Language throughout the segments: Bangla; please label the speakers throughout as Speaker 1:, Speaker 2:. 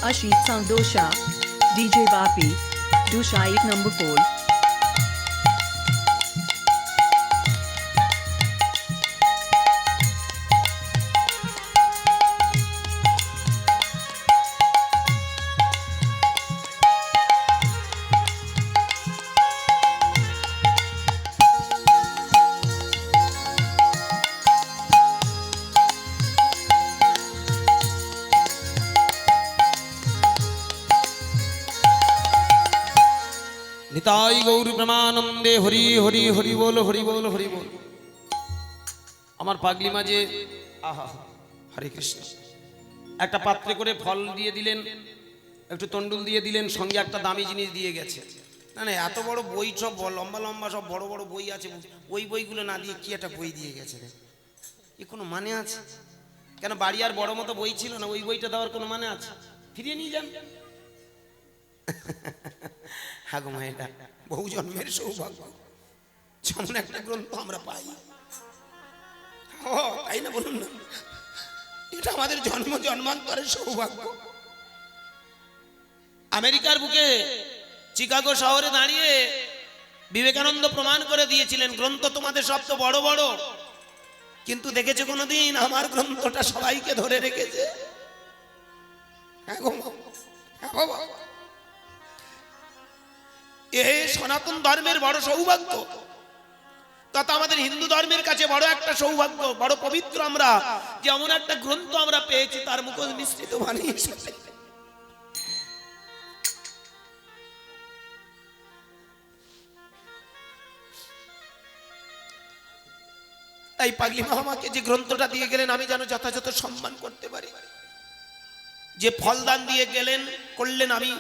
Speaker 1: Ashit Sound Dosha, DJ Bapi, Dosha 8 number 4.
Speaker 2: Nitai गौर प्रमानंदे हरि हरि हरि बोल हरि बोल हरि बोल। আমার পাগলি মাঝে আহা হরে কৃষ্ণ একটা পাত্রে করে ফল দিয়ে দিলেন, একটু তন্ডুল দিয়ে দিলেন, সঙ্গে একটা দামি জিনিস দিয়ে গেছে। না না, এত বড় বই, সব লম্বা লম্বা সব বড় বড় বই আছে, ওই বইগুলো না দিয়ে কি একটা বই দিয়ে গেছে রে? এ কোনো মানে আছে? কেন বাড়ি আর বড় মতো বই ছিল না, ওই বইটা দেওয়ার কোনো মানে আছে? ফিরিয়ে নিয়ে যান। হ্যাঁ গো মায়েরা, বহু জন্মের সৌভাগ্য যেমন একটা গ্রন্থ আমরা পাই, তাই না বলুন না? এটা আমাদের জন্ম জন্মান্তরের সৌভাগ্য। আমেরিকার বুকে চিকাগো শহরে দাঁড়িয়ে বিবেকানন্দ প্রমাণ করে দিয়েছিলেন, গ্রন্থ তোমাদের সব তো বড় বড়, কিন্তু দেখেছো কোনোদিন আমার গ্রন্থটা সবাইকে ধরে রেখেছে? হ্যাঁ গো, হ্যাঁ বাবা, এই সনাতন ধর্মের বড় সৌভাগ্য, তথা আমাদের হিন্দু ধর্মের কাছে বড় একটা সৌভাগ্য, বড় পবিত্র আমরা যে এমন একটা গ্রন্থ আমরা পেয়েছি তার মুখ নিঃসৃত বাণী হিসেবে। তাই পাগলি মা আমাকে যে গ্রন্থটা দিয়ে গেলেন আমি যেন যথাযথ সম্মান করতে পারি। যে ফলদান দিয়ে গেলেন করলেন, আমি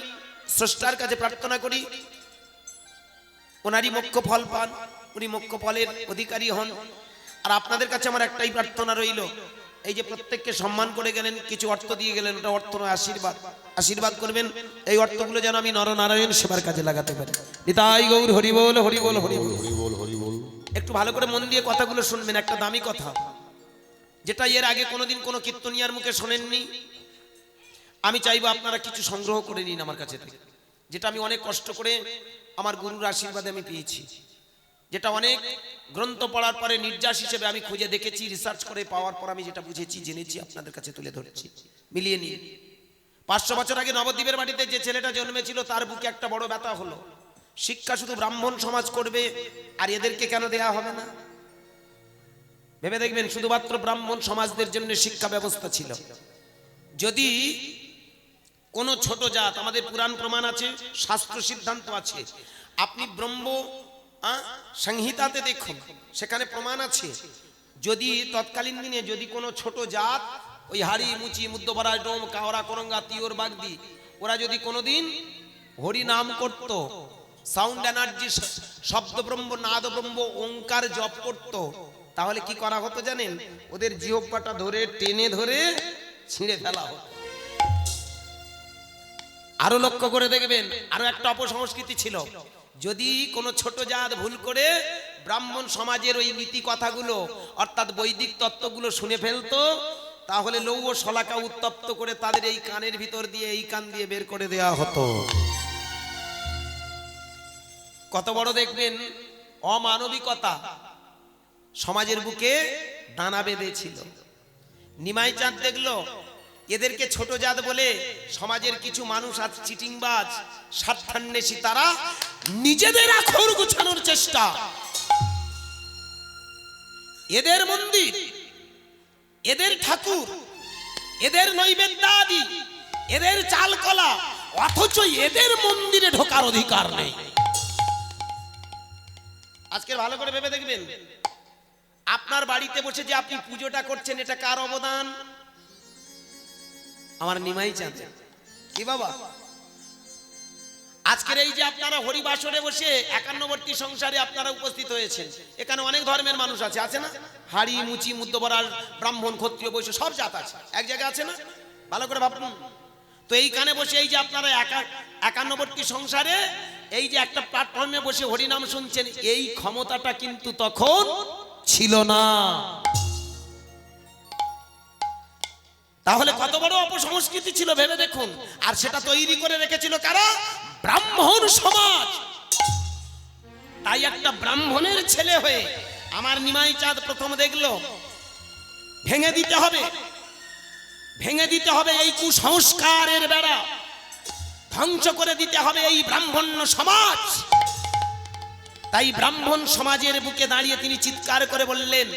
Speaker 2: স্রষ্টার কাছে প্রার্থনা করি ওনারই মোক্ষ ফল পান, উনি মোক্ষ ফলের অধিকারী হন। আর আপনাদের কাছে আমার একটাই প্রার্থনা রইল, এই যে প্রত্যেককে সম্মান করে গেলেন, কিছু অর্থ দিয়ে গেলেন, ওটা অর্থ নয়, আশীর্বাদ। আশীর্বাদ করবেন এই অর্থগুলো যেন আমি নরনারায়ণ সেবার কাজে লাগাতে পারি। নিতাই গৌর হরি বল হরি বল হরি বল হরি বল হরি বল। একটু ভালো করে মন দিয়ে কথাগুলো শুনবেন, একটা দামি কথা যেটা এর আগে কোনোদিন কোনো কীর্তনিয়ার মুখে শোনেননি। আমি চাইবো আপনারা কিছু সংগ্রহ করে নিন আমার কাছে থেকে, যেটা আমি অনেক কষ্ট করে আমার গুরুর আশীর্বাদে আমি পেয়েছি, যেটা অনেক গ্রন্থ পড়ার পরে নির্যাস হিসেবে আমি খুঁজে দেখেছি, রিসার্চ করে পাওয়ার পর আমি যেটা বুঝেছি জেনেছি আপনাদের কাছে তুলে ধরেছি। মিলিয়ে নিন। 500 বছর আগে নবদ্বীপের বাড়িতে যে ছেলেটা জন্মেছিল তার বুকে একটা বড় ব্যথা হলো, শিক্ষা শুধু ব্রাহ্মণ সমাজ করবে আর এদেরকে কেন দেয়া হবে না? ভেবে দেখবেন, শুধুমাত্র ব্রাহ্মণ সমাজদের জন্য শিক্ষা ব্যবস্থা ছিল। যদি কোন ছোট জাত, আমাদের পুরাণ প্রমাণ আছে, শাস্ত্র সিদ্ধান্ত আছে, আপনি ব্রহ্ম সংহিতাতে দেখুন, সেখানে প্রমাণ আছে, যদি তৎকালীন দিনে যদি কোনো ছোট জাত, ওই হাড়ি মুচি মুদ্দবরা ডোম কাওড়া করঙ্গা তিওর বাগদি, ওরা যদি কোনোদিন হরি নাম করত, সাউন্ড এনার্জি, শব্দ ব্রহ্ম, নাদ ব্রহ্ম, ওঙ্কার জপ করত, তাহলে কি করা হতো জানেন? ওদের জিহ্বাটা ধরে টেনে ধরে ছিঁড়ে ফেলা হতো। আরো লক্ষ্য করে দেখবেন, আরো একটা অপসংস্কৃতি ছিল, যদি কোনো ছোট জাত ভুল করে ব্রাহ্মণ সমাজের ওই নীতি কথাগুলো অর্থাৎ বৈদিক তত্ত্বগুলো শুনে ফেলতো, তাহলে লৌহ শলাকা উত্তপ্ত করে তাদের এই কানের ভিতর দিয়ে এই কান দিয়ে বের করে দেওয়া হতো। কত বড় দেখবেন অমানবিকতা সমাজের বুকে দানা বেঁধেছিল। নিমাই চাঁদ দেখলো এদেরকে ছোট জাত বলে সমাজের কিছু মানুষ আজ চিটিংবাজ স্বার্থান্বেষী, তারা নিজেদের আখর গোছানোর চেষ্টা, এদের মন্দির, এদের ঠাকুর, এদের নৈবেদ্যাদি, এদের চালকলা, অথচ এদের মন্দিরে ঢোকার অধিকার নেই। আজকে ভালো করে ভেবে দেখবেন, আপনার বাড়িতে বসে যে আপনি পুজোটা করছেন, এটা কার অবদান? আমার নিমাই চাঁদ। কি বাবা, আজকের এই যে আপনারা হরিবাসরে বসে 51বর্তী সংসারে আপনারা উপস্থিত হয়েছেন, এখানে অনেক ধর্মের মানুষ আছে, আছে না? হাড়ি মুচি মুদ্দবরার ব্রাহ্মণ ক্ষত্রিয় বৈশ্য সব জাত আছে, এক জায়গায় আছে না? ভালো করে ভাবুন তো। এইখানে বসে এই যে আপনারা 51বর্তী সংসারে এই যে একটা প্ল্যাটফর্মে বসে হরিনাম শুনছেন, এই ক্ষমতাটা কিন্তু তখন ছিল না। তাহলে কত বড় অপসংস্কৃতি ছিল ভেবে দেখুন। আর সেটা তৈরি করে রেখেছিল কারা? ব্রাহ্মণ সমাজ। তাই একটা ব্রাহ্মণের ছেলে হয়ে আমার নিমাই চাঁদ প্রথম দেখলো ভেঙে দিতে হবে, ভেঙে দিতে হবে এই কুসংস্কারের বেড়া, ধ্বংস করে দিতে হবে এই ব্রাহ্মণ্য সমাজ। তাই ব্রাহ্মণ সমাজের বুকে দাঁড়িয়ে তিনি চিৎকার করে বললেন,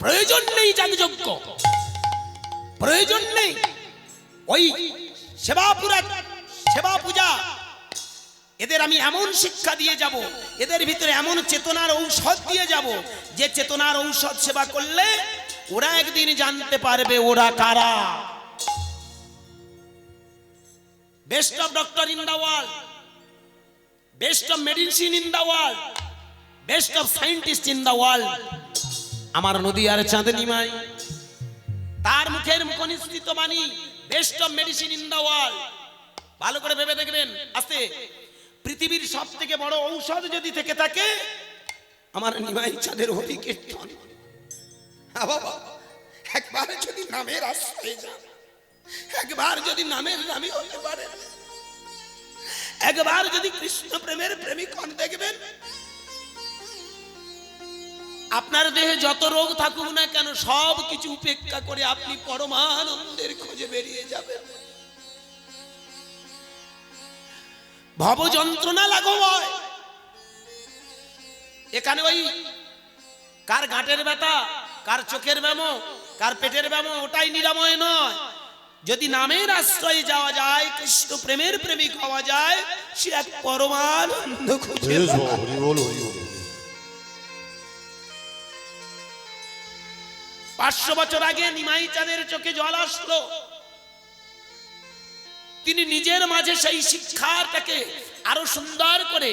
Speaker 2: প্রয়োজন নেই যাগযজ্ঞ, প্রয়োজন নেই ওই সেবা পূজা, এদের আমি এমন শিক্ষা দিয়ে যাব, এদের ভিতরে এমন চেতনার ঔষধ দিয়ে যাব, যে চেতনার ঔষধ সেবা করলে ওরা একদিন জানতে পারবে ওরা কারা। Best of doctor in the world, best of medicine in the world, best of scientist in the world আমার নদিয়ার চাঁদ নিমাই। তার মুখের মুখনিসৃত বাণী, best of medicine in the world. ভালো করে ভেবে দেখবেন, আস্তে, পৃথিবীর সব থেকে বড় ঔষধ যদি থেকে থাকে আমার নিমাই চাঁদের হরি কীর্তন। বাবা, একবার যদি নামের আশ্রয় যান, একবার যদি নামের নামী হতে পারে, একবার যদি কৃষ্ণ প্রেমের প্রেমিক হন, দেখবেন আপনার দেহে যত রোগ থাকুক না কেন সব কিছু উপেক্ষা করে আপনি পরমানন্দের খোঁজে বেরিয়ে যাবেন। ভব যন্ত্রণা লাঘব হয়। এখানে ওই কার গাঁটের ব্যথা, কার চোখের ব্যামো, কার পেটের ব্যামো, ওটাই নিরাময় নয়। যদি নামের আশ্রয়ে যাওয়া যায়, কৃষ্ণ প্রেমের প্রেমিক হওয়া যায়, সে এক পরমানন্দ খুঁজে পায়। 500 বছর আগে নিমাই চাঁদের চোখে জল আসলো। তিনি নিজের মাঝে সেই শিক্ষাটাকে আরো সুন্দর করে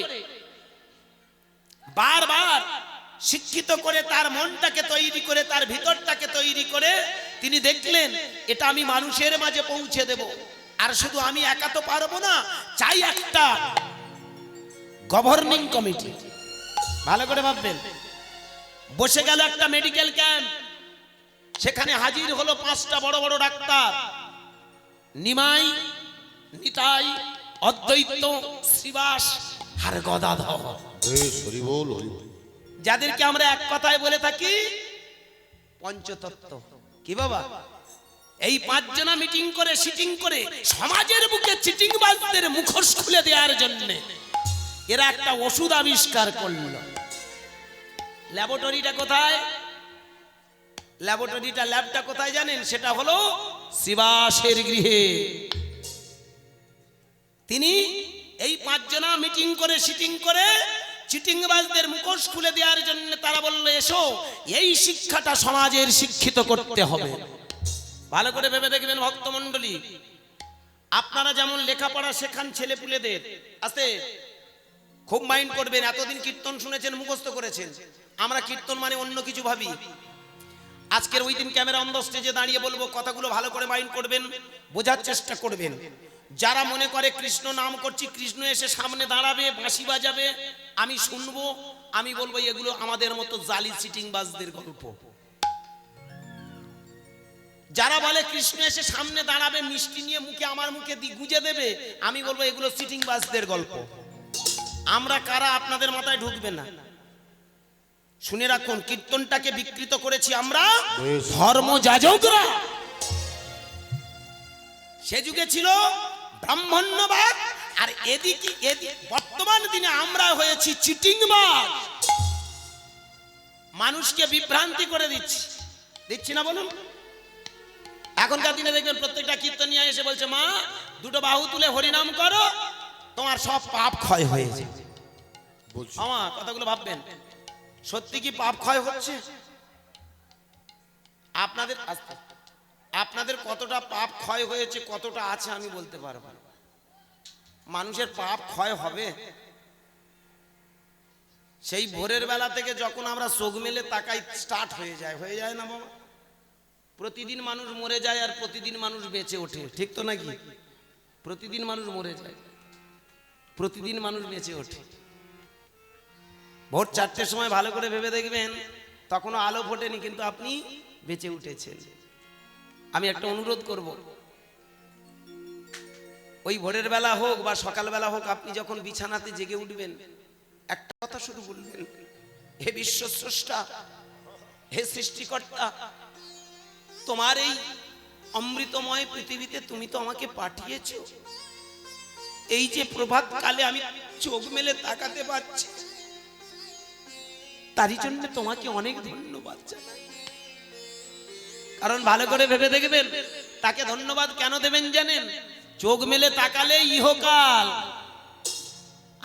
Speaker 2: বারবার শিক্ষিত করে, তার মনটাকে তৈরি করে, তার ভিতরটাকে তৈরি করে তিনি দেখলেন এটা আমি মানুষের মাঝে পৌঁছে দেব। আর শুধু আমি একা তো পারবো না, চাই একটা গভর্নিং কমিটি। ভালো করে ভাববেন। বসে গেল একটা মেডিকেল ক্যাম্প, সেখানে হাজির হলো 5টা বড় বড় ডাক্তার, নিমাই, নিতাই, অদ্বৈত, শ্রীবাস আর গদাধর, যাদেরকে আমরা এক কথায় বলে থাকি পঞ্চতত্ত্ব। কি বাবা? এই 5 জনা মিটিং করে, সিটিং করে সমাজের বুকে চিটিংবাজদের মুখোশ খুলে দেওয়ার জন্য এরা একটা ওষুধ আবিষ্কার করলো। ল্যাবরেটরিটা কোথায়? ল্যাবটা কোথায় জানেন? সেটা হলো শ্রীবাসের গৃহে। তিনি এই 5 জনা মিটিং করে, সিটিং করে চিটিংবাজদের মুখোশ খুলে দেওয়ার জন্য তারা বলল, এসো এই শিক্ষাটা সমাজের শিক্ষিত করতে হবে। ভালো করে ভেবে দেখবেন ভক্তমণ্ডলী, আপনারা যেমন লেখাপড়া শেখান ছেলেপুলেদের, আস্তে খুব মাইন্ড করবেন। এতদিন কীর্তন শুনেছেন, মুখস্থ করেছেন, আমরা কীর্তন মানে অন্য কিছু ভাবি। আজকের ওই দিন ক্যামেরা অন দ্য স্টেজে দাঁড়িয়ে বলবো, কথাগুলো ভালো করে মাইন্ড করবেন, বোঝার চেষ্টা করবেন। যারা মনে করে কৃষ্ণ নাম করছি, কৃষ্ণ এসে সামনে দাঁড়াবে, বাঁশি বাজাবে, আমি শুনবো, আমি বলবো এগুলো আমাদের মতো জালি চিটিংবাজদের গল্প। যারা বলে কৃষ্ণ এসে সামনে দাঁড়াবে, মিষ্টি নিয়ে মুখে আমার মুখে গুজে দেবে, আমি বলবো এগুলো চিটিংবাজদের গল্প। আমরা কারা আপনাদের মাথায় ঢুকবে না। শুনে রাখুন, কীর্তনটাকে বিকৃত করেছি আমরা ধর্মযাজকরা। সে যুগে ছিল ব্রাহ্মণ্যবাদ, আর এদিকে বর্তমান দিনে আমরা হয়েছি চিটিংবাজ। মানুষকে বিভ্রান্তি করে দিচ্ছি না বলুন? এখনকার দিনে দেখবেন প্রত্যেকটা কীর্তনিয়া এসে বলছে, মা 2টো বাহু তুলে হরিনাম করো, তোমার সব পাপ ক্ষয় হয়ে যাবে। আমার কথাগুলো ভাববেন, সত্যি কি পাপ ক্ষয় হচ্ছে? আপনাদের কতটা পাপ ক্ষয় হয়েছে, কতটা আছে আমি বলতে পারবো না। মানুষের পাপ ক্ষয় হবে সেই ভোরের বেলা থেকে, যখন আমরা চোখ মেলে তাকাই স্টার্ট হয়ে যায় না বাবা? প্রতিদিন মানুষ মরে যায় আর প্রতিদিন মানুষ বেঁচে ওঠে, ঠিক তো নাকি? প্রতিদিন মানুষ মরে যায়, প্রতিদিন মানুষ বেঁচে ওঠে। ভোর 4টের সময় ভালো করে ভেবে দেখবেন, তখনও আলো ফোটেনি, কিন্তু আপনি বেঁচে উঠেছেন। আমি একটা অনুরোধ করব, ওই ভোরের বেলা হোক বা সকাল বেলা হোক, আপনি যখন বিছানাতে জেগে উঠবেন একটা কথা শুধু বলবেন, হে বিশ্ব স্রষ্টা, হে সৃষ্টিকর্তা, তোমার এই অমৃতময় পৃথিবীতে তুমি তো আমাকে পাঠিয়েছো, এই যে প্রভাত কালে আমি চোখ মেলে তাকাতে পারছি, তারই জন্য তোমাকে অনেক ধন্যবাদ জানাই। কারণ ভালো করে ভেবে দেখবেন, তাকে ধন্যবাদ কেন দেবেন জানেন? চোখ মেলে তাকালে ইহকাল,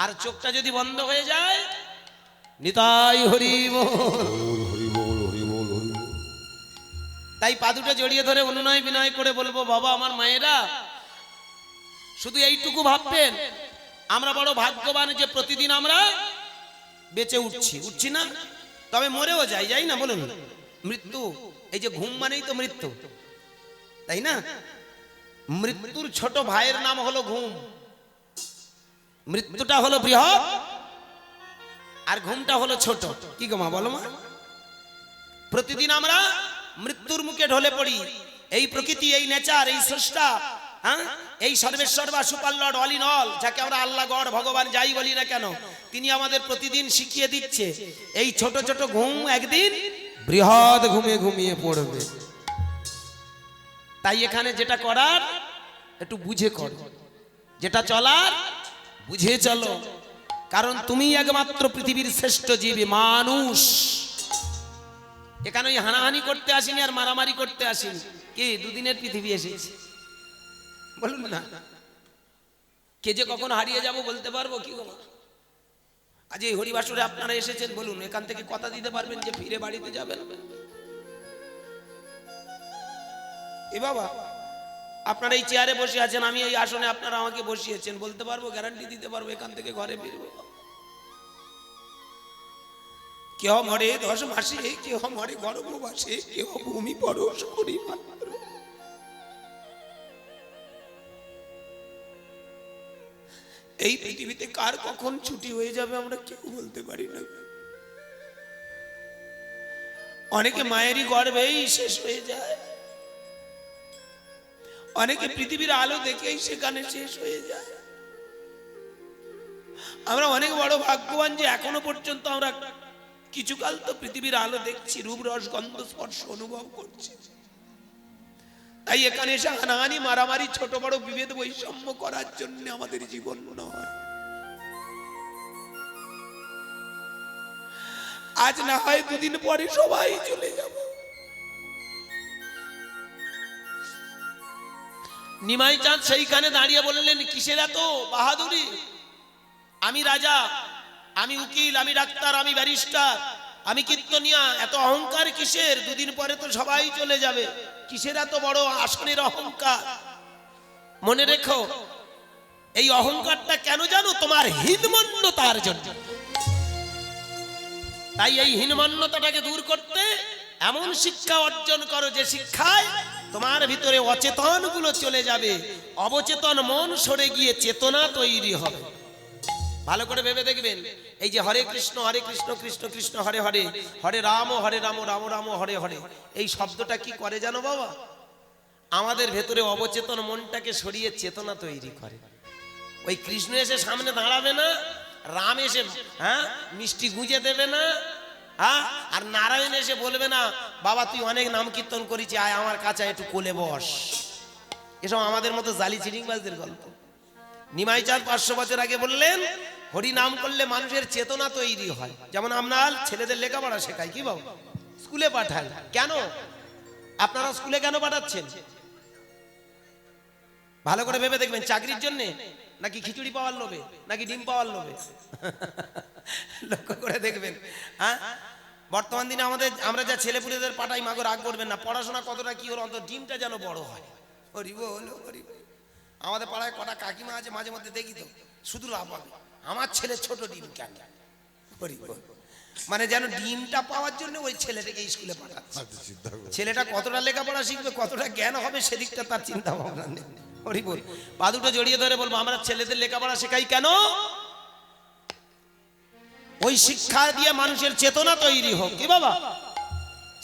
Speaker 2: আর চোখটা যদি বন্ধ হয়ে যায়, নিতাই হরি বল। তাই পা দুটো জড়িয়ে ধরে অনুনয় বিনয় করে বলবো, বাবা আমার মায়েরা শুধু এইটুকু ভাববেন, আমরা বড় ভাগ্যবান যে প্রতিদিন আমরা বেঁচে উঠছি না, তবে মরেও যাই না, বলুন মৃত্যু, এই যে ঘুম মানেই তো মৃত্যু, তাই না? মৃত্যুর ছোট ভাইয়ের নাম হলো ঘুম। মৃত্যুটা হলো বৃহৎ আর ঘুমটা হলো ছোট। কি গো মা, বলো মা? প্রতিদিন আমরা মৃত্যুর মুখে ঢলে পড়ি। এই প্রকৃতি, এই নেচার, এই স্রষ্টা, এই সর্বেশ্বর বা super Lord, all in all, যাকে আমরা আল্লাহ, গড, ভগবান যাই বলি না কেন, তিনি আমাদের প্রতিদিন শিখিয়ে দিচ্ছে এই ছোট ছোট ঘুম একদিন বৃহৎ ঘুমে ঘুমিয়ে পড়বে। তাই এখানে যেটা করার একটু বুঝে করো, যেটা চলার বুঝে চলো, কারণ তুমি একমাত্র পৃথিবীর শ্রেষ্ঠ জীবী মানুষ। এখানে ওই হানাহানি করতে আসিনি আর মারামারি করতে আসিনি। কি দুদিনের পৃথিবী এসেছি, বলুন না? কে যে কখন হারিয়ে যাব বলতে পারবো কি গো? আজ এই হরিবাসরে আপনারা এসেছেন, বলুন এখান থেকে কথা দিতে পারবেন যে ফিরে বাড়িতে যাবেন? এ বাবা, আপনারা এই চেয়ারে বসে আছেন, আমি এই আসনে, আপনারা আমাকে বসিয়েছেন, বলতে পারবো, গ্যারান্টি দিতে পারবো এখান থেকে ঘরে ফিরবো? কেহ মরে 10 মাসে, কেহ মরে গর্ভবাসে, কেহ ভূমি পরশ করি মাত্র। এই পৃথিবীতে কার কখন ছুটি হয়ে যাবে আমরা কেউ বলতে পারি না। অনেকে মায়েরই গর্ভেই শেষ হয়ে যায়, অনেকে পৃথিবীর আলো দেখেই সেখানে শেষ হয়ে যায়। আমরা অনেক বড় ভাগ্যবান যে এখনো পর্যন্ত আমরা কিছুকাল তো পৃথিবীর আলো দেখছি, রূপ রস গন্ধ স্পর্শ অনুভব করছি। তাই এখানে এসে হানাহানি মারামারি ছোট বড় বিভেদ বৈষম্য করার জন্য আমাদের জীবন নয়। আজ না হয় দুদিন পরে সবাই চলে যাব। নিমাই চাঁদ সেইখানে দাঁড়িয়ে বললেন, কিসের এত বাহাদুরি? আমি রাজা, আমি উকিল, আমি ডাক্তার, আমি ব্যারিস্টার, আমি কীর্তনিয়া, এত অহংকার কিসের? দুদিন পরে তো সবাই চলে যাবে, কিসের এত বড় আসনের অহংকার? মনে রেখো, এই অহংকারটা কেন জানো? তোমার হীনমন্যতার জন্য। তাই এই হীনমন্যতাটাকে দূর করতে এমন শিক্ষা অর্জন করো যে শিক্ষায় তোমার ভিতরে অচেতন গুলো চলে যাবে, অবচেতন মন সরে গিয়ে চেতনা তৈরি হবে। ভালো করে ভেবে দেখবেন, এই যে হরে কৃষ্ণ কৃষ্ণ কৃষ্ণ হরে হরে, হরে রাম রাম রাম হরে হরে, এই শব্দটা কি করে জানো বাবা? আমাদের ভেতরে অবচেতন মনটাকে সরিয়ে চেতনা তৈরি করে। ওই কৃষ্ণ এসে সামনে দাঁড়াবে না, রাম এসে মিষ্টি গুঁজে দেবে না, আর নারায়ণ এসে বলবে না, বাবা তুই অনেক নাম কীর্তন করেছি, আয় আমার কাছে একটু কোলে বস। এসব আমাদের মতো জালি চিটিংবাজদের গল্প। নিমাই চাঁদ 500 বছর আগে বললেন, হরি নাম করলে মানুষের চেতনা তৈরি হয়। যেমন আমরা ছেলেদের লেখাপড়া শেখাই, কি বাবু, স্কুলে পাঠাই। কেন? আপনারা স্কুলে কেন পাঠাচ্ছেন? ভালো করে ভেবে দেখবেন, চাকরির জন্য নাকি খিচুড়ি পাওয়ার লোভে নাকি ডিম পাওয়ার লোভে? লক্ষ্য করে দেখবেন। বর্তমান দিনে আমরা যা ছেলেপুলেদের পাঠাই, মাগো রাগ করবেন না, পড়াশোনা কতটা কি হলো, অন্তত ডিমটা যেন বড় হয়। হরিব হলো হরিব। আমাদের পাড়ায় কটা কাকিমা আছে, মাঝে মধ্যে দেখি তো শুধু লাভ হবে, আমার ছেলে ছোট ডিম কেন? হরিব, মানে যেন ডিমটা পাওয়ার জন্য ওই ছেলেটাকে স্কুলে পাঠাচ্ছে। ছেলেটা কতটা লেখাপড়া শিখবে, কতটা জ্ঞান হবে, সেদিকটা তার চিন্তা ভাবনা নেই। হরিবল। পা দুটো জড়িয়ে ধরে বলবো, আমরা ছেলেদের লেখাপড়া শেখাই কেন? ওই শিক্ষা দিয়ে মানুষের চেতনা তৈরি হোক। কি বাবা,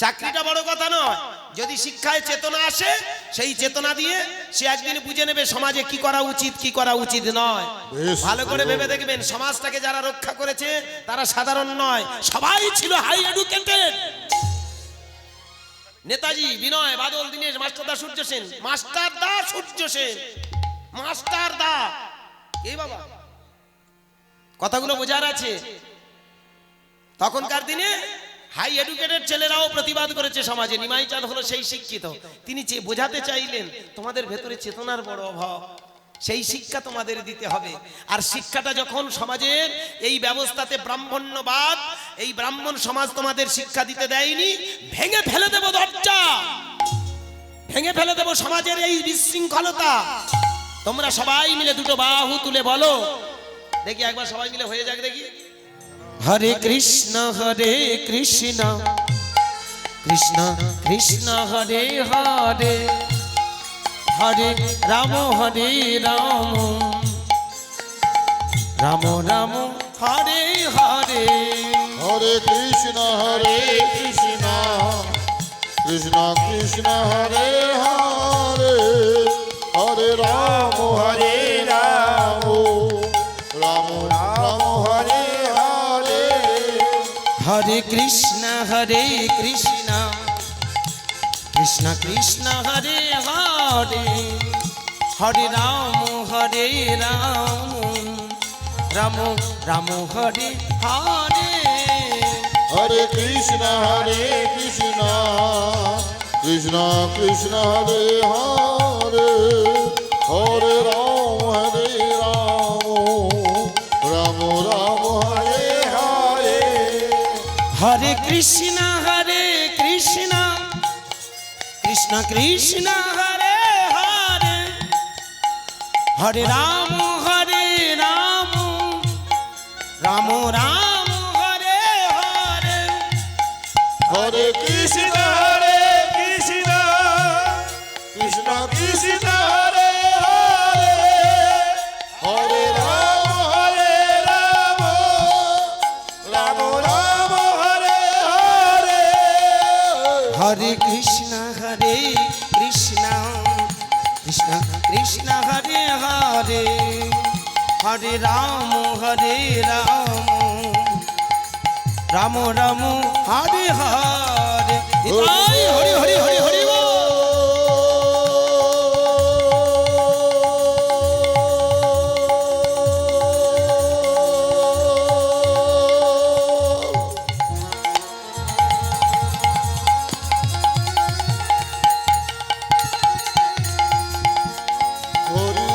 Speaker 2: চাকরিটা বড় কথা নয়, যদি শিক্ষায় চেতনা আসে, সেই চেতনা দিয়ে সে একদিন বুঝে নেবে সমাজে কি করা উচিত কি করা উচিত নয়।
Speaker 3: বেশ,
Speaker 2: ভালো করে
Speaker 3: ভালো।
Speaker 2: ভেবে দেখবেন, সমাজটাকে যারা রক্ষা করেছে তারা সাধারণ নয়, সবাই ছিল হাই এডুকেটেড। নেতাজি, বিনয়, বাদল, দীনেশ, মাস্টারদা সূর্য সেন, মাস্টারদা সূর্য সেন, মাস্টারদা, এই বাবা কথাগুলো বোঝার আছে। তখনকার দিনে হাই এডুকেটেড ছেলেরাও প্রতিবাদ করেছে সমাজে। নিমাই চাঁদ হলো সেই শিক্ষিত, তিনি বোঝাতে চাইলেন তোমাদের ভেতরে চেতনার বড় অভাব, সেই শিক্ষা তোমাদের দিতে হবে। আর শিক্ষাটা যখন সমাজের এই ব্যবস্থাতে ব্রাহ্মণ্যবাদ, এই ব্রাহ্মণ সমাজ তোমাদের শিক্ষা দিতে দেয়নি, ভেঙে ফেলে দেব দরজা, ভেঙে ফেলে দেব সমাজের এই বিশৃঙ্খলতা। তোমরা সবাই মিলে দুটো বাহু তুলে বলো দেখি, একবার সবাই মিলে হয়ে যাক দেখি। হরে কৃষ্ণ কৃষ্ণ কৃষ্ণ কৃষ্ণ হরে হরে, হরে রাম রাম রাম হরে হরে।
Speaker 3: হরে কৃষ্ণ কৃষ্ণ কৃষ্ণ হরে হরে, হরে রাম রাম রাম হরে হরে।
Speaker 2: হরে কৃষ্ণ কৃষ্ণ কৃষ্ণ কৃষ্ণ হরে হরে, হরে রাম রাম রাম হরে হরে।
Speaker 3: হরে কৃষ্ণ কৃষ্ণ কৃষ্ণ কৃষ্ণ হরে হরে, হরে রাম রাম রাম হরে হরে।
Speaker 2: হরে কৃষ্ণ কৃষ্ণ কৃষ্ণ কৃষ্ণ হরে হরে, হরে রাম রাম রাম হরে হরে।
Speaker 3: হরে কৃষ্ণ কৃষ্ণ কৃষ্ণ কৃষ্ণ হরে হরে, হরে রাম রাম রাম হরে হরে।
Speaker 2: হরে কৃষ্ণ কৃষ্ণ কৃষ্ণ কৃষ্ণ হরে হরে, হরে রাম রাম রাম হরে হরে। নিতাই হরি হরি হরি হরি বল।
Speaker 3: হরি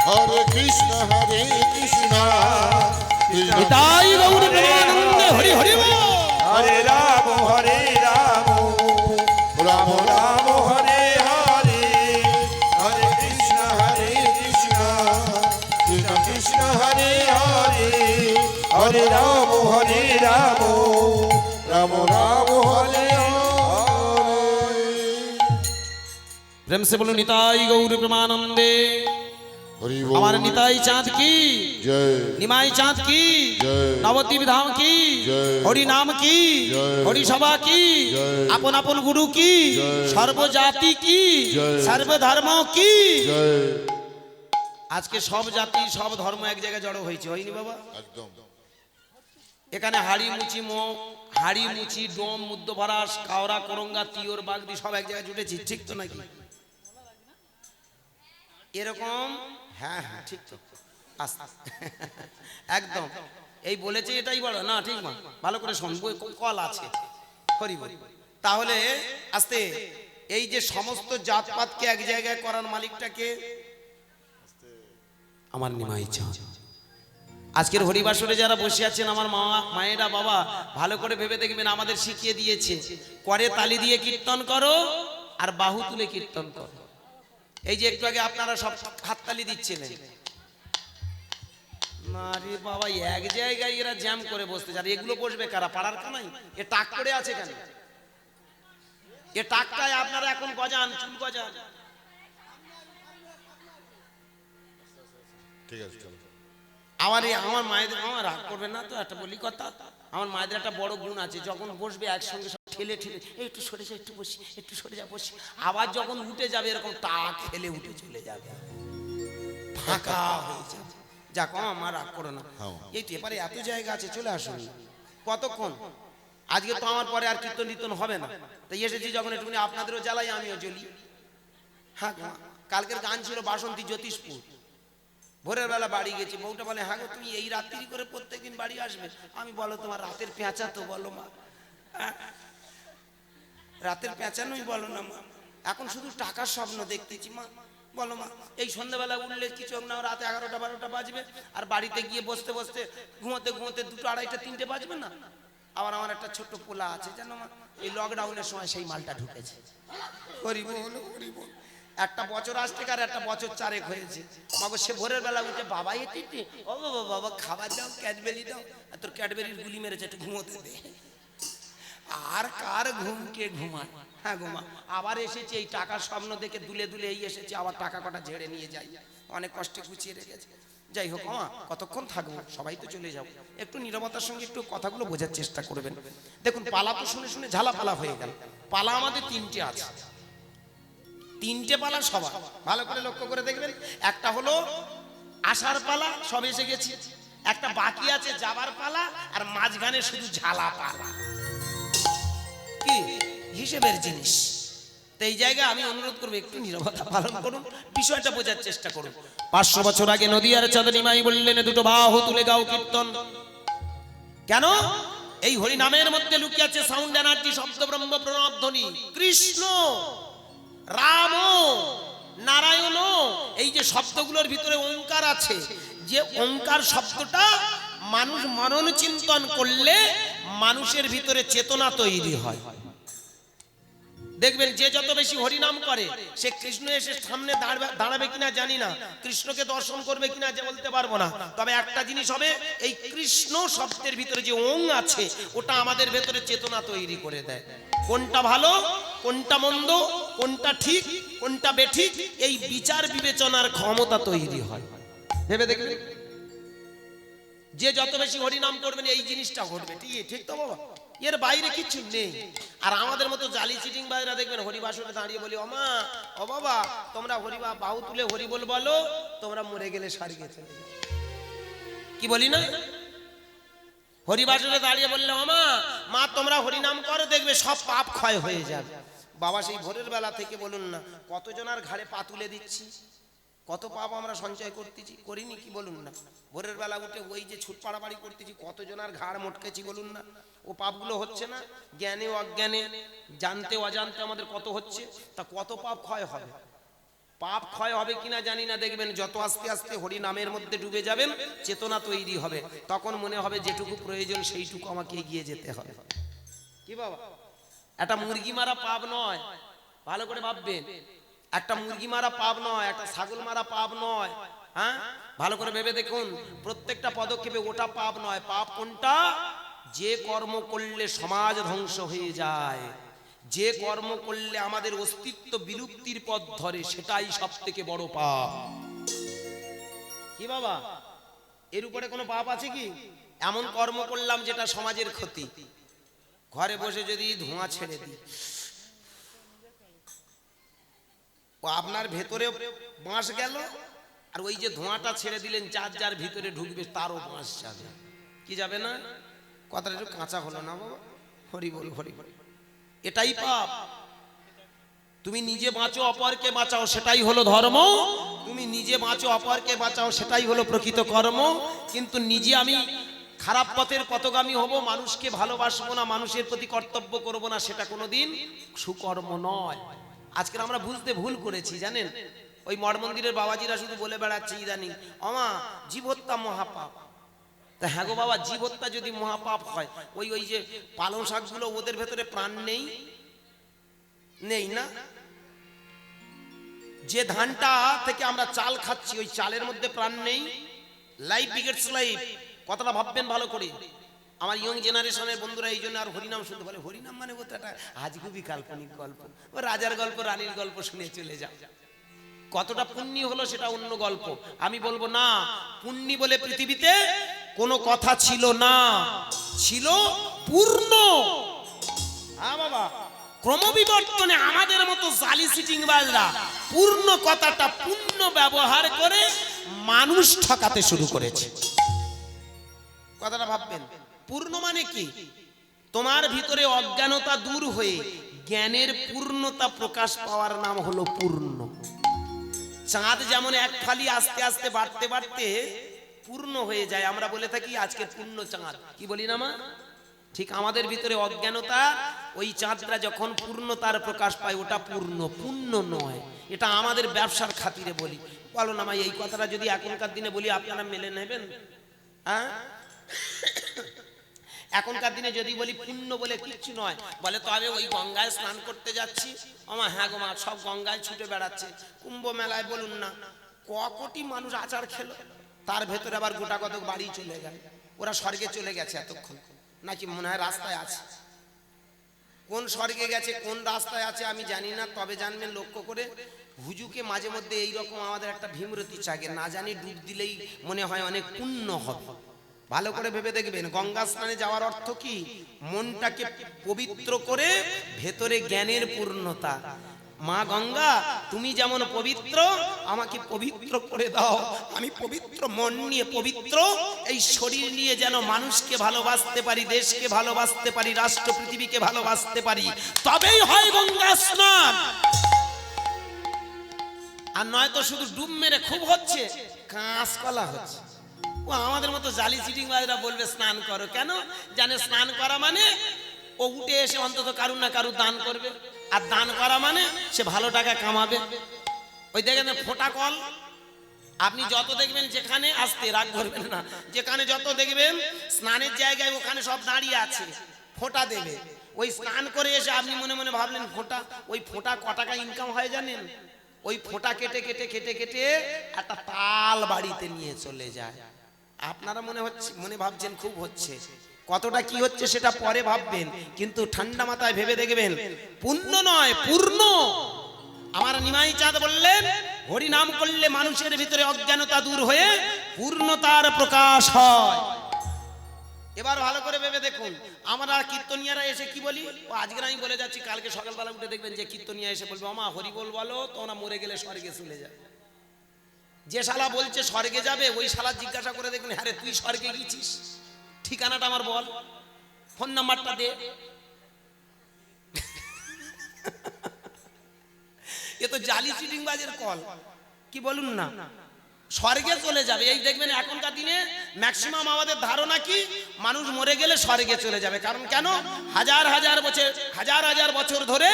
Speaker 3: হরে কৃষ্ণ কৃষ্ণ
Speaker 2: নিতাই গৌর প্রেমানন্দে হরি হরি বল।
Speaker 4: হরে রাম রাম রাম হরে হরে, হরে কৃষ্ণ কৃষ্ণ কৃষ্ণ হরে হরে, হরে রাম রাম রাম হরে হরে।
Speaker 2: প্রেম সে বলো নিতাই গৌর প্রেমানন্দে।
Speaker 3: হরি বল।
Speaker 2: আমার নিতাই চাঁদ কি,
Speaker 3: জয়
Speaker 2: নিমাই চাঁদ কি,
Speaker 3: জয়।
Speaker 2: নবদ্বীপ ধাম কি,
Speaker 3: জয়।
Speaker 2: হরি নাম কি,
Speaker 3: জয়।
Speaker 2: হরি সভা কি,
Speaker 3: জয়।
Speaker 2: আপন আপন গুরু কি,
Speaker 3: জয়।
Speaker 2: সর্বজাতি কি,
Speaker 3: জয়।
Speaker 2: সর্বধর্ম কি।
Speaker 3: জয়।
Speaker 2: আজকে সব জাতি সব ধর্ম এক জায়গায় জড়ো হয়েছে, হয়নি বাবা?
Speaker 3: একদম।
Speaker 2: এখানে হাড়ি মুচি ডোম মুদ্দভরাস কাওড়া করঙ্গা তিওর বাগদি সব এক জায়গায় জুটেছি, ঠিক তো নাকি? এরকম হ্যাঁ ঠিক তো, একদম এই বলেছে এটাই বড় না, ঠিক না? ভালো করে শুনবো, কল আছে হরি বল। তাহলে আস্তে এই যে সমস্ত জাতপাতকে এক জায়গায় করার মালিকটাকে আমার নিমাই চাঁদ। আজকের হরিবাসরে যারা বসে আছেন আমার মায়েরা বাবা, ভালো করে ভেবে দেখবেন, আমাদের শিখিয়ে দিয়েছে করে তালি দিয়ে কীর্তন করো আর বাহু তুলে কীর্তন করো। এই যে একটু আগে আপনারা সব হাততালি দিচ্ছিলেন, আরে বাবা এক জায়গায় এরা জ্যাম করে বসতে, যারা এগুলো বসবে কারা? পাড়ার কানাই এ টাক করে আছে কেন? এ টাকটায় আপনারা এখন গজান, চুল গজান।
Speaker 3: ঠিক আছে চলো।
Speaker 2: আমার মায়েদের, আমার রাগ করবে না তো, একটা বলি কথা, আমার মায়েদের একটা বড় গুণ আছে, যখন বসবে একসঙ্গে সব ঠেলে ঠেলে এই একটু সরে যা, একটু বসি, একটু সরে যা, বসি, আবার যখন উঠে যাবে এরকম টাক ফেলে উঠে চলে যাবে, ফাঁকা হয়ে যাবে। যা কম, আমার রাগ করো না।
Speaker 3: হ্যাঁ।
Speaker 2: এই তো এবারে এত জায়গা আছে, চলে আসুন। কতক্ষণ? আজকে তো আমার পরে আর কীর্তন টীর্তন হবে না, তাই এসেছি যখন একটুখানি আপনাদেরও জ্বালাই, আমিও জ্বলি। হ্যাঁ, কালকের গান ছিল বাসন্তী জ্যোতিষপুর। ভোরের বেলা বাড়ি গেছি, বউটা বলে হ্যাঁ গো তুমি এই রাত্রি করে প্রত্যেকদিন বাড়ি আসবে? আমি বলো তোমার রাতের পেঁচা তো, বলো মা, রাতের পেঁচা নই, বলো না মা, এখন শুধু টাকার স্বপ্ন দেখতেছি মা, বলো মা। এই সন্ধ্যাবেলা উঠলে কিছু না, রাত 11টা 12টা বাজবে, আর বাড়িতে গিয়ে বসতে বসতে ঘুমোতে ঘুমোতে 2টা 2:30টা 3টে বাজবে না। আবার আমার একটা ছোট্ট পোলা আছে জানো মা, এই লকডাউনের সময় সেই মালটা ঢুকেছে। গরিব হলো, গরিব, একটা বছর আসতে আর একটা বছর 4 হয়েছে। মাগো সে ভোরের বেলা উঠে বাবা এটি, ও বাবা বাবা খাবার দাও, ক্যাডবেরি দাও, আর তোর ক্যাডবেরির গুলি মেরেছে, একটু ঘুমোতে দে। আর কার ঘুমকে ঘুমায়? হ্যাঁ ঘুমা। আবার এসেছে এই টাকার স্বপ্ন দেখে দুলে দুলে এই এসেছে, আবার টাকা কটা ঝেড়ে নিয়ে যাই, অনেক কষ্টে গুছিয়ে রেখেছে। যাই হোক মা, কতক্ষণ থাকবো? সবাই তো চলে যাও, একটু নীরবতার সঙ্গে একটু কথাগুলো বোঝার চেষ্টা করবেন। দেখুন পালা তো শুনে শুনে ঝালা পালা হয়ে গেল। পালা আমাদের 3টে আছে, 3টে পালা সবার, ভালো করে লক্ষ্য করে দেখবেন। একটা হলো আসার পালা, সব এসে গেছি। একটা বাকি আছে যাবার পালা, আর মাঝখানে শুধু ঝালা পালা, কি হিসেবের জিনিস। তো এই জায়গায় আমি অনুরোধ করবো একটু নীরবতা পালন করুন, বিষয়টা বোঝার চেষ্টা করুন। 500 বছর আগে নদিয়ার চাঁদনী মাই বললেন দুটো বাহু তুলে গাও কীর্তন। কেন? এই হরি নামের মধ্যে লুকিয়ে আছে সাউন্ড এনার্জি, শব্দ ব্রহ্ম প্রণব ধ্বনি। কৃষ্ণ, রাম, নারায়ণ, এই যে শব্দগুলোর ভিতরে ওঙ্কার আছে, যে ওঙ্কার শব্দটা মানুষ মনন চিন্তন করলে মানুষের ভিতরে চেতনা তৈরি হয়। দেখবেন যে যত বেশি হরিনাম করে সে কৃষ্ণ এসে সামনে দাঁড়াবে কিনা জানি না, কৃষ্ণকে দর্শন করবে কিনা যে বলতে পারবো না, তবে একটা জিনিস হবে, এই কৃষ্ণ শব্দের ভিতরে যে ওং আছে ওটা আমাদের ভেতরে চেতনা তৈরি করে দেয়। কোনটা ভালো, কোনটা মন্দ, কোনটা ঠিক, কোনটা বেঠিক, এই বিচার বিবেচনার ক্ষমতা তৈরি হয়। ভেবে দেখবেন, যে যত বেশি হরিনাম করবেন এই জিনিসটা ঘটবে। ঠিক তো বাবা? এর বাইরে কিছু নেই। আর আমাদের মতো জালি চিটিং বাইরা দেখবেন হরিবাসরে দাঁড়িয়ে বলি, ওমা ও বাবা তোমরা হরিবা বাহু তুলে হরি বল বলো, তোমরা মরে গেলে স্বর্গে চলে যাবে। কি বলি না? হরিবাসরে দাঁড়িয়ে বললে ওমা মা তোমরা হরিনাম করো, দেখবে সব পাপ ক্ষয় হয়ে যাবে। বাবা সেই ভোরের বেলা থেকে বলুন না, কতজনার ঘাড়ে পা তুলে দিচ্ছি, কত পাপ আমরা সঞ্চয় করতেছি, করিনি কি বলুন না? ভোরের বেলা উঠে ওই যে ছুট পাড়াবাড়ি করতেছি, কতজনার ঘাড় মটকেছি বলুন না? ও পাপগুলো হচ্ছে না? জ্ঞানে অজ্ঞানে, জানতে অজান্তে আমাদের কত হচ্ছে, তা কত পাপ ক্ষয় হবে? পাপ ক্ষয় হবে কিনা জানি না, দেখবেন যত আস্তে আস্তে হরি নামের মধ্যে ডুবে যাবেন চেতনা তৈরি হবে, তখন মনে হবে যেটুকু প্রয়োজন সেইটুকু আমাকে এগিয়ে যেতে হবে। কি বাবা? একটা মুরগি মারা পাপ নয়, ভালো করে ভাববেন। একটা মুরগি মারা পাপ নয়, একটা ছাগল মারা পাপ নয়। হ্যাঁ, ভালো করে ভেবে দেখুন, প্রত্যেকটা পদক্ষেপে ওটা পাপ নয়। পাপ কোনটা? যে কর্ম করলে সমাজ ধ্বংস হয়ে যায়, যে কর্ম করলে আমাদের অস্তিত্ব বিলুপ্তির পথ ধরে, সেটাই সব থেকে বড় পাপ। কি বাবা? এর উপরে কোনো পাপ আছে কি? এমন কর্ম করলাম যেটা সমাজের ক্ষতি। ঘরে বসে যদি ধোঁয়া ছেড়ে দিই, ও আপনার ভেতরে বাঁশ গেল, আর ওই যে ধোঁয়াটা ছেড়ে দিলেন যার যার ভিতরে ঢুকবে তারও বাঁশ যাবে। কি যাবে না? কথাটা একটু কাঁচা হলো না বাবা? হরি বল, হরি বল। এটাই পাপ। তুমি নিজে বাঁচো অপরকে বাঁচাও, সেটাই হলো ধর্ম। তুমি নিজে বাঁচো অপরকে বাঁচাও, সেটাই হলো প্রকৃত কর্ম। কিন্তু নিজে আমি খারাপ পথের পথগামী হব, মানুষকে ভালোবাসবো না, মানুষের প্রতি কর্তব্য করব না, সেটা কোনোদিন সুকর্ম নয়। আজকে আমরা বুঝতে ভুল করেছি জানেন। ওই মঠ মন্দিরের বাবাজিরা শুধু বলে বেড়াচ্ছে ইদানিং, আমা জীব হত্যা মহাপাপ। তা হ্যাঁ গো বাবা, জীব হত্যা যদি মহাপাপ হয়, ওই যে পালং শাকগুলো ওদের ভেতরে প্রাণ নেই? নেই না? যে ধানটা থেকে আমরা চাল খাচ্ছি, ওই চালের মধ্যে প্রাণ নেই? লাইফ বিগেটস লাইফ, কথাটা ভাববেন ভালো করে। আমার ইয়ং জেনারেশনের বন্ধুরা এই জন্য আর হরিনাম শুনতে বলে, হরিনাম মানে ও তো একটা আজগুবি কাল্পনিক গল্প, ও রাজার গল্প রানীর গল্প শুনে চলে যাও। কতটা পুণ্য হলো সেটা অন্য গল্প। আমি বলবো না, পুণ্য বলে পৃথিবীতে কোনো কথা ছিল না, ছিল পূর্ণ। হ্যাঁ বাবা, ক্রমবিবর্তনে আমাদের মতো জালি সিটিংবাজরা পূর্ণ কথাটা পূর্ণ ব্যবহার করে মানুষ ঠকাতে শুরু করেছে। কথাটা ভাববেন, পূর্ণ মানে কি? তোমার ভিতরে অজ্ঞানতা দূর হয়ে জ্ঞানের পূর্ণতা প্রকাশ পাওয়ার নাম হলো পূর্ণ। চাঁদ যেমন এক ফালি আস্তে আস্তে বাড়তে বাড়তে পূর্ণ হয়ে যায়, আমরা বলে থাকি আজকে পূর্ণ চাঁদ, কি বলি না মা? ঠিক আমাদের ভিতরে অজ্ঞানতা, ওই চাঁদটা যখন পূর্ণতার প্রকাশ পায় ওটা পূর্ণ, পূর্ণ নয়। এটা আমাদের ব্যবসার খাতিরে বলি। বলো না মা, এই কথাটা যদি এখনকার দিনে বলি আপনারা মেনে নেবেন? হ্যাঁ, এখনকার দিনে যদি বলি পুণ্য বলে কিচ্ছু নয়, বলে তবে ওই গঙ্গায় স্নান করতে যাচ্ছি। আমা হ্যাঁ গো মা, সব গঙ্গায় ছুটে বেড়াচ্ছে। কুম্ভ মেলায় বলুন না কোটি মানুষ আচার খেলো, তার ভেতরে আবার গোটা কতক বাড়ি চলে গেল। ওরা স্বর্গে চলে গেছে এতক্ষণ, নাকি মনে হয় রাস্তায় আছে। কোন স্বর্গে গেছে কোন রাস্তায় আছে আমি জানি না, তবে জানবেন লক্ষ্য করে হুজুকে মাঝে মধ্যে এইরকম আমাদের একটা ভীমরতি চাগে, না জানি ডুব দিলেই মনে হয় অনেক পুণ্য হবে। ভালো করে ভেবে দেখবেন, গঙ্গা স্নানে যাওয়ার অর্থ কি? মনটাকে পবিত্র করে ভেতরে জ্ঞানের পূর্ণতা। মা গঙ্গা, তুমি যেমন পবিত্র, আমাকে পবিত্র করে দাও। আমি পবিত্র মন নিয়ে, পবিত্র এই শরীর নিয়ে যেন মানুষকে ভালোবাসতে পারি, দেশকে ভালোবাসতে পারি, রাষ্ট্র পৃথিবীকে ভালোবাসতে পারি, তবেই হয় গঙ্গা স্নান। আর নয়তো শুধু ডুব মেরে খুব হচ্ছে, কাঁচকলা হচ্ছে। ও আমাদের মতো জালি চিটিংবাজরা বলবে স্নান করো, কেন জানে? স্নান করা মানে ও উঠে এসে অন্তত কারুর না কারুর দান করবে, আর দান করা মানে সে ভালো টাকা কামাবে। ওই দেখেন ফোঁটা কল, আপনি যত দেখবেন যেখানে, আসতে রাগ করবেন না, যেখানে যত দেখবেন স্নানের জায়গায় ওখানে সব দাঁড়িয়ে আছে, ফোঁটা দেবে। ওই স্নান করে এসে আপনি মনে মনে ভাবলেন ফোঁটা, ওই ফোঁটা ক টাকা ইনকাম হয় জানেন? ওই ফোঁটা কেটে কেটে কেটে কেটে একটা তাল বাড়িতে নিয়ে চলে যায়। আপনারা মনে ভাবছেন খুব হচ্ছে, কতটা কি হচ্ছে সেটা পরে ভাববেন, কিন্তু ঠান্ডা মাথায় ভেবে দেখবেন পুণ্য নয় পূর্ণ। আমার নিমাই চাঁদ বললেন, হরি নাম করলে মানুষের ভিতরে অজ্ঞানতা দূর হয়ে পূর্ণতার প্রকাশ হয়। এবার ভালো করে ভেবে দেখুন, আমরা কীর্তনিয়ারা এসে কি বলি? ও আজকে আমি বলে যাচ্ছি, কালকে সকালবেলা উঠে দেখবেন যে কীর্তনিয়া এসে বলবে, আমা হরি বল বলো, তোমরা মরে গেলে স্বর্গে চলে যাবে। যে শালা বলছে স্বর্গে যাবে, ওই শালা জিজ্ঞাসা করে দেখুন, আরে তুই স্বর্গে গেছিস? ঠিকানাটা আমার বল, ফোন নাম্বারটা দে। এ তো জালি চিটিংবাজের কল, কি বলুন না? স্বর্গে চলে যাবে, এই দেখবেন এখনকার দিনে ম্যাক্সিমাম আমাদের ধারণা কি, মানুষ মরে গেলে স্বর্গে চলে যাবে। কারণ কেন? হাজার হাজার বছর ধরে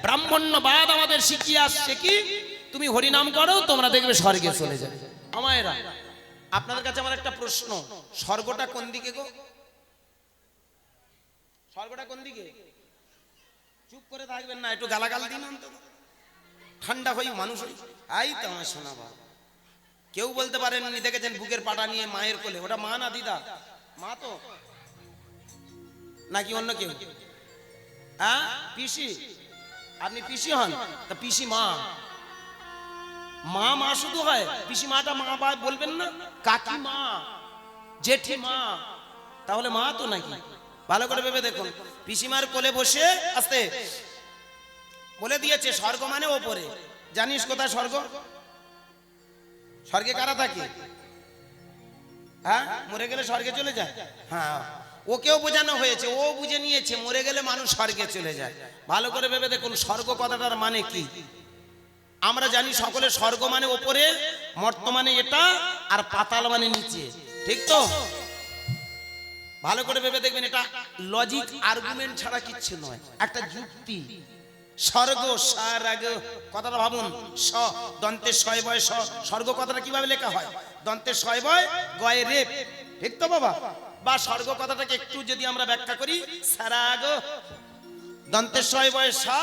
Speaker 2: ব্রাহ্মণ্যবাদ আমাদের শিখিয়ে আসছে কি, তুমি হরিনাম করো তোমরা দেখবে স্বর্গে চলে যাবে। আমায়েরা, আপনাদের কাছে আমার একটা প্রশ্ন, স্বর্গটা কোন দিকে গো? স্বর্গটা কোন দিকে? চুপ করে থাকবেন না, একটু গালাগাল দিন অন্তত, ঠান্ডা হই মানুষ হই। আই তো আমার শোনাবা, কেউ বলতে পারেননি, দেখেছেন বুকের পাটা নিয়ে মায়ের কোলে, ওটা মা না দিদা? মা তো নাকি অন্য কেউ? হ্যাঁ পিসি, আপনি পিসি হন, তা পিসি মা, মা মা শুধু হয়, পিসি মাটা মা বলবেন না? কাকি মা, জেঠি মা, তাহলে মা তো নাকি? ভালো করে ভেবে দেখুন, পিসিমার কোলে বসে আস্তে বলে দিয়েছে স্বর্গ মানে ওপরে। জানিস কোথায় স্বর্গ? স্বর্গে কারা থাকে? হ্যাঁ, মরে গেলে স্বর্গে চলে যায়। হ্যাঁ, ওকেও বোঝানো হয়েছে, ও বুঝে নিয়েছে মরে গেলে মানুষ স্বর্গে চলে যায়। ভালো করে ভেবে দেখুন স্বর্গ কথাটার মানে কি। আমরা জানি সকলে স্বর্গ মানে ওপরে, মর্ত মানে এটা, আর পাতাল মানে নিচে, ঠিক তো? ভালো করে ভেবে দেখবেন, এটা লজিক আর্গুমেন্ট ছাড়া কিচ্ছু নয়, একটা যুক্তি। স্বর্গ স্বর্গ কথাটা ভাবুন, স দন্তের শয় বয় স, স্বর্গ কথাটা কিভাবে লেখা হয়? দন্তের শয় বয় গয়ে রেপ, ঠিক তো বাবা? বা স্বর্গ কথাটাকে একটু যদি আমরা ব্যাখ্যা করি, সারাগ দন্তের শয় বয় সা,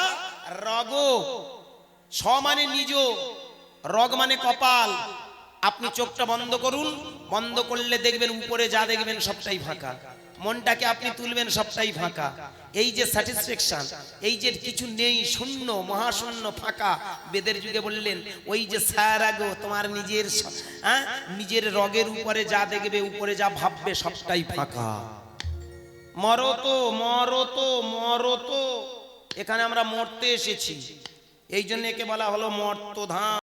Speaker 2: রগ স মানে নিজ, রগ মানে কপাল। আপনি চোখটা বন্ধ করুন, বন্ধ করলে দেখবেন উপরে যা দেখবেন সবটাই ফাঁকা। মনটাকে আপনি তুলবেন সবটাই ফাঁকা। এই যে স্যাটিসফ্যাকশন, এই যে কিছু নেই, শূন্য, মহাশূন্য, ফাঁকা, বেদের যুগে বললেন ওই যে সারাগো তোমার নিজের নিজের রগের উপরে যা দেখবে, উপরে যা ভাববে সবটাই ফাঁকা। মরতো মরতো মরতো, এখানে আমরা মরতে এসেছি, এই জন্য একে বলা হলো মর্তধাম।